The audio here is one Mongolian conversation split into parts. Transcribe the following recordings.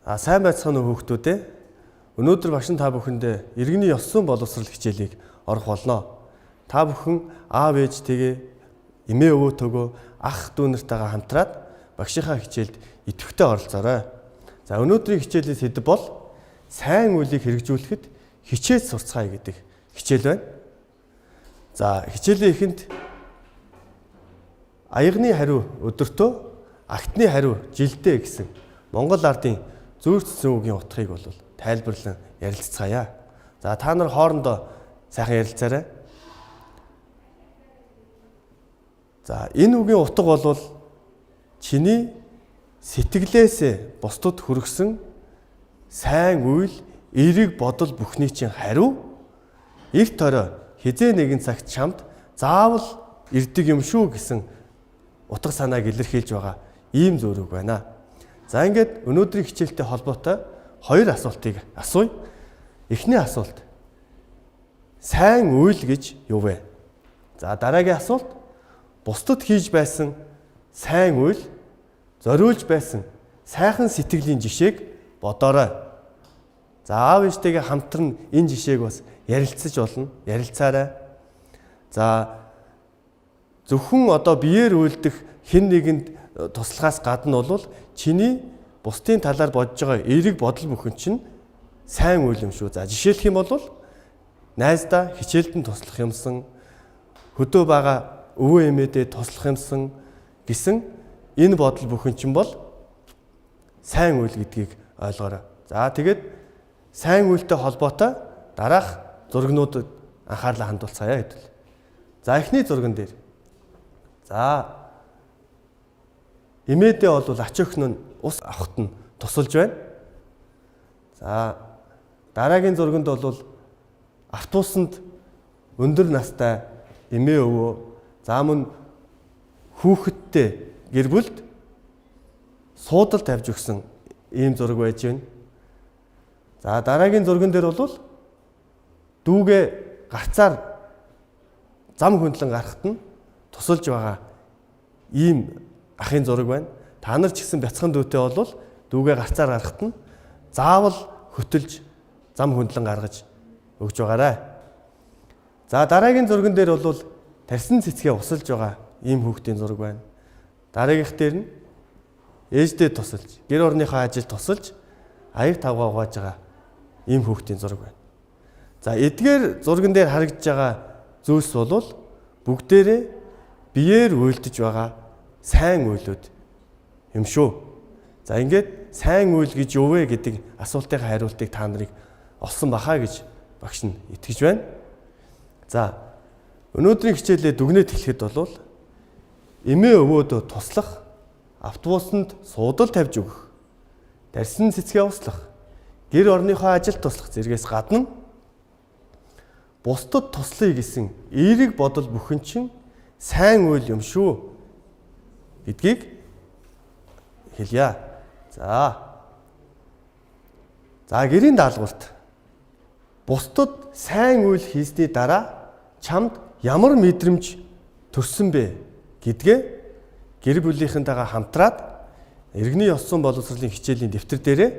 Сайн байцгаана уу хүүхдүүд. Өнөөдөр багш та бүхэндээ иргэний ёс зүйн боловсрол хичээлийг орох болно. Та бүхэн аав ээжтэйгээ эмээ өвөөтэйгөө ах дүү нартайгаа хамтраад багшийнхаа хичээлд идэвхтэй оролцоорой. За өнөөдрийн хичээлийн сэдэв бол сайн үйлийг хэрэгжүүлэхэд хичээж сурцгаая гэдэг хичээл байна. За хичээлийн эхэнд аягны хариу өдөртөө, агтны хариу жилдээ гэсэн Монгол ардын зүйр цэцэн үгийн утгыг бол тайлбарлан ярилцгаая. За та нар хоорондоо сайхан ярилцаарай. За энэ үгийн утга бол чиний сэтгэлээс бусдад хүргэсэн сайн үйл, эерэг бодол бүхний чинь хариу эрт орой хизээ нэгэн цагт чамд заавал ирдэг юм шүү гэсэн утга санааг илэрхийлж байгаа ийм зөв үг байна. За ингээд өнөөдрийн хичээлтэй холбоотой хоёр асуултыг асууя. Эхний асуулт. Сайн үйл гэж юу вэ? За дараагийн асуулт. Бусдад хийж байсан сайн үйл, зориулж байсан сайхан сэтгэлийн жишээг бодоорой. За аав ээжтэйгээ хамтран энэ жишээг бас ярилцаж болно. Ярилцаарай. За зөвхөн биеэр үйлдэх хэн нэгэнд туслахаас гадна бол чиний бусдын талаар бодож байгаа эерэг бодол бүхэн чинь сайн үйл юм шүү. За жишээлх юм бол найздаа хичээлдэн туслах юмсан, хөдөө байгаа өвөө эмээдээ туслах юмсан гэсэн энэ бодол бүхэн чинь бол сайн үйл гэдгийг ойлгоорой. За тэгээд сайн үйлтэй холбоотой дараах зургнуудад анхаарлаа хандуулцгаая хэвэл. За эхний зурган дээр. За эмээдээ бол ач өхнө нь ус авахт нь тусалж байна. За дараагийн зурганд бол автобусанд өндөр настай эмээ өвөө за мөн хүүхэдтэй гэр бүлд суудал тавьж өгсөн ийм зураг байж байна. За дараагийн зурган дээр бол дүүгээ гарцаар зам хөндлөн гарахт нь тусалж байгаа ийм ахын зураг байна. Та нар ч гэсэн бяцхан дүүтэй бол дүүгээ гарцаар гарахт нь заавал хөтөлж зам хөндлөн гаргаж өгж байгаарай. За дараагийн зурган дээр бол тарьсан цэцгээ усалж байгаа ийм хүүхдийн зураг байна. Дараагийнх дээр нь ээждээ тусалж, гэр орныхоо ажилд тусалж аяг тавгаа угааж байгаа ийм хүүхдийн зураг байна. За эдгээр зурган дээр харагдж байгаа зүйлс бол бүгдээрээ биеэр үйлдэж байгаа сайн үйлүүд юм шүү. За ингээд сайн үйл гэж юу вэ гэдэг асуултын хариултыг та нарыг олсон бахаа гэж багш нь итгэж байна. За өнөөдрийн хичээлээ дүгнэж хэлэхэд бол эмээ өвөөдөө туслах, автобусанд суудал тавьж өгөх, тарьсан цэцгээ услах, гэр орныхоо ажилд туслах зэргээс гадна бусдад туслая гэсэн эерэг бодол бүхэн чинь сайн үйл юм шүү гэдгийг хэлье. За гэрийн даалгаварт бусдад сайн үйл хийсний дараа чамд ямар мэдрэмж төрсөн бэ гэдгээ гэр бүлийнхэнтэйгээ хамтраад иргэний ёс зүйн боловсролын хичээлийн дэвтэр дээрээ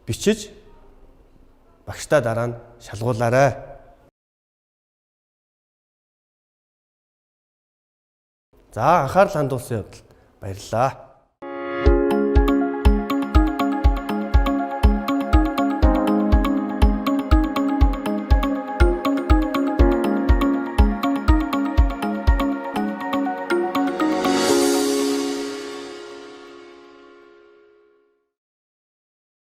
бичиж багштай дараа нь шалгуулаарай. За анхаарал хандуулсан явдалд баярлалаа.